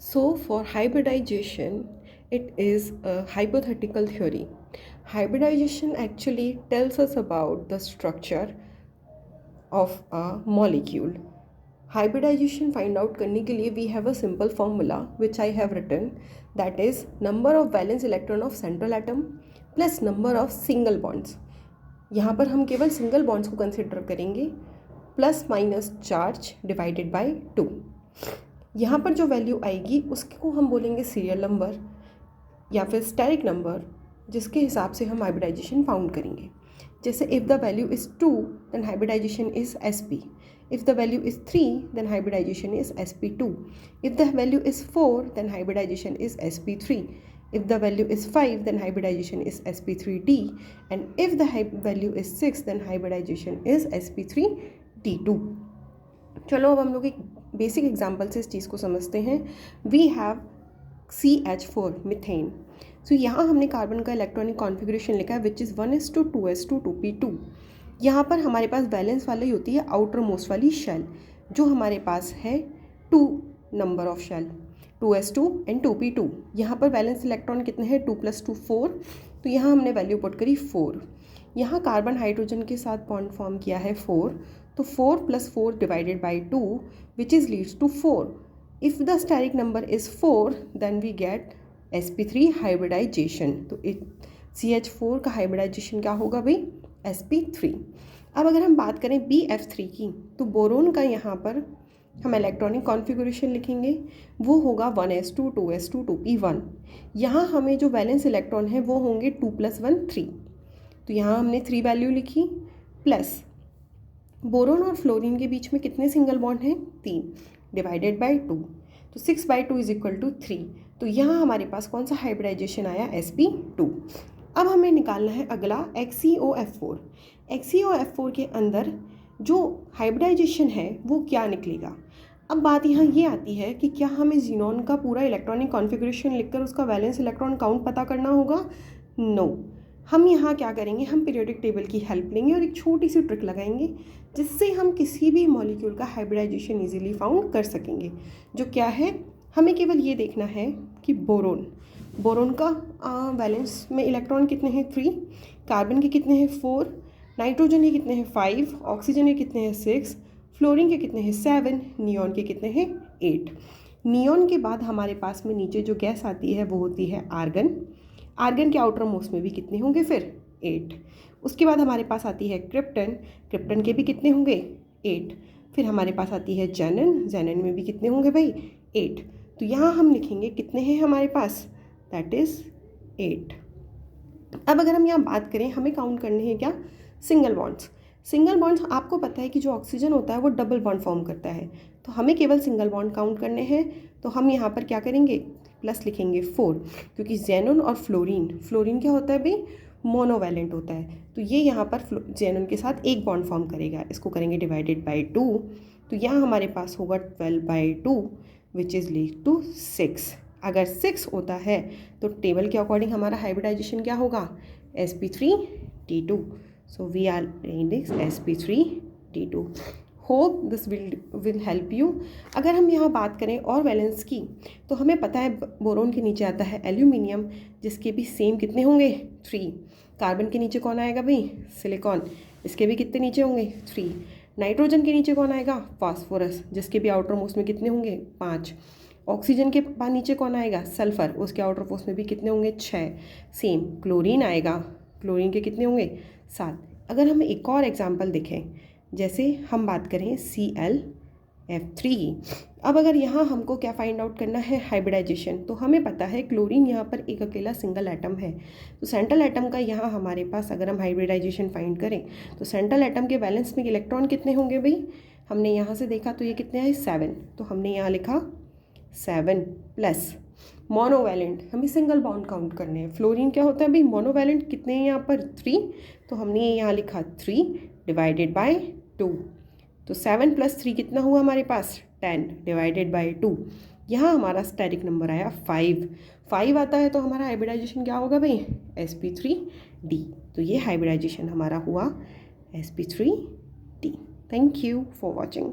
So, for hybridization, it is a hypothetical theory. Hybridization actually tells us about the structure of a molecule. Hybridization find out करने के लिए we have a simple formula which I have written, that is number of valence electron of central atom plus number of single bonds. यहाँ पर हम केवल single bonds को consider करेंगे, plus minus charge divided by 2. यहाँ पर जो value आएगी उसको हम बोलेंगे सीरियल नंबर या फिर स्टेरिक नंबर, जिसके हिसाब से हम हाइब्रिडाइजेशन फाउंड करेंगे. जैसे if the value is 2 then hybridisation is sp. If the value is 3 then hybridization is sp2. If the value is 4 then hybridization is sp3. If the value is 5 then hybridization is sp3d. And if the value is 6 then hybridization is sp3d2. चलो अब हम लोग एक basic example से इस चीज़ को समझते हैं. We have CH4 methane. सो यहाँ हमने कार्बन का इलेक्ट्रॉनिक कॉन्फ़िगरेशन लिखा है which is 1s2 2s2 2p2. यहाँ पर हमारे पास बैलेंस वाली होती है आउटर मोस्ट वाली शेल, जो हमारे पास है 2 number of shell 2s2 and 2p2. यहाँ पर बैलेंस इलेक्ट्रॉन कितने हैं 2 + 2 4. तो यहाँ हमने वैल्यू पुट करी 4. यहाँ कार्बन हाइड्रोजन के साथ बॉन्ड फॉर्म किया है 4, तो 4 + 4 divided by 2 which is leads to 4. If the steric number is 4 then we get sp3 hybridisation. तो CH4 का हाइब्रिडाइजेशन क्या होगा भाई sp3. अब अगर हम बात करें BF3 की, तो बोरोन का यहाँ पर हम इलेक्ट्रॉनिक कॉन्फ़िगरेशन लिखेंगे, वो होगा 1s2 2s2 2p1. यहाँ हमें जो वैलेंस इलेक्ट्रॉन है वो होंगे 2 + 1 3. तो यहाँ हमने 3 वैल्यू लिखी, प्लस बोरोन और फ्लोरीन के बीच में कितने सिंगल बॉन्ड हैं 3 डिवाइडेड बाई 2. तो 6/2 = 3. तो यहाँ हमारे पास कौन सा हाइब्रिडाइजेशन आया sp2. अब हमें निकालना है अगला XeOF4. XeOF4 के अंदर जो हाइब्रिडाइजेशन है वो क्या निकलेगा. अब बात यहाँ ये आती है कि क्या हमें जीनोन का पूरा इलेक्ट्रॉनिक कॉन्फ़िगरेशन लिखकर उसका वैलेंस इलेक्ट्रॉन काउंट पता करना होगा. नो, हम यहाँ क्या करेंगे, हम पीरियोडिक टेबल की हेल्प लेंगे और एक छोटी सी ट्रिक लगाएंगे जिससे हम किसी भी मॉलिक्यूल का हाइब्रिडाइजेशन इजीली फाउंड कर सकेंगे. जो क्या है, हमें केवल ये देखना है कि बोरोन का वैलेंस में इलेक्ट्रॉन कितने हैं 3, कार्बन के कितने हैं 4, नाइट्रोजन के कितने हैं 5, ऑक्सीजन के कितने हैं 6, फ्लोरीन के कितने हैं 7, नियॉन के कितने हैं 8. नियॉन के बाद हमारे पास में नीचे जो गैस आती है वो होती है आर्गन. आर्गन के आउटर मोस्ट में भी कितने होंगे फिर 8. उसके बाद हमारे पास आती है क्रिप्टन के भी कितने होंगे 8. फिर हमारे पास आती है जेनन में भी कितने होंगे भाई 8. तो यहाँ हम लिखेंगे कितने हैं हमारे पास, दैट इज़ 8. अब अगर हम यहाँ बात करें, हमें काउंट करने हैं क्या सिंगल बॉन्ड्स. आपको पता है कि जो ऑक्सीजन होता है वो डबल बॉन्ड फॉर्म करता है, तो हमें केवल सिंगल बॉन्ड काउंट करने हैं. तो हम यहाँ पर क्या करेंगे, प्लस लिखेंगे 4, क्योंकि जेनन और फ्लोरीन क्या होता है भाई मोनोवैलेंट होता है. तो ये यहाँ पर जेनन के साथ एक बॉन्ड फॉर्म करेगा, इसको करेंगे डिवाइडेड बाई 2. तो यहाँ हमारे पास होगा 12/2 विच इज़ लीड टू 6. अगर 6 होता है तो टेबल के अकॉर्डिंग हमारा हाइब्रिडाइजेशन क्या होगा sp3d2. So we are index sp3d2. Hope this will help you. अगर हम यहाँ बात करें और वैलेंस की, तो हमें पता है बोरोन के नीचे आता है एल्यूमिनियम, जिसके भी सेम कितने होंगे 3. कार्बन के नीचे कौन आएगा भाई सिलिकॉन, इसके भी कितने नीचे होंगे 3. नाइट्रोजन के नीचे कौन आएगा फास्फोरस, जिसके भी आउटर मोस्ट में कितने होंगे 5. ऑक्सीजन के नीचे कौन आएगा सल्फ़र, उसके आउटर मोस्ट में भी कितने होंगे 6. सेम क्लोरीन आएगा, क्लोरीन के कितने होंगे 7. अगर हम एक और एग्जांपल देखें, जैसे हम बात करें ClF3. अब अगर यहाँ हमको क्या फाइंड आउट करना है हाइब्रिडाइजेशन, तो हमें पता है क्लोरीन यहाँ पर एक अकेला सिंगल एटम है. तो सेंट्रल एटम का यहाँ हमारे पास अगर हम हाइब्रिडाइजेशन फाइंड करें तो सेंट्रल एटम के बैलेंस में इलेक्ट्रॉन कितने होंगे भाई, हमने यहाँ से देखा तो ये कितने हैं 7. तो हमने यहाँ लिखा 7 प्लस मोनोवैलेंट, हमें सिंगल बॉन्ड काउंट करने हैं. फ्लोरीन क्या होता है भाई मोनोवैलेंट, कितने हैं यहाँ पर 3. तो हमने यहाँ लिखा 3 डिवाइडेड बाय 2. तो 7 + 3 कितना हुआ हमारे पास 10 डिवाइडेड बाई 2. यहाँ हमारा स्टेरिक नंबर आया 5 आता है. तो हमारा हाइब्रिडाइजेशन क्या होगा भाई sp3d. तो ये हाइब्रिडाइजेशन हमारा हुआ sp3d. Thank you for watching.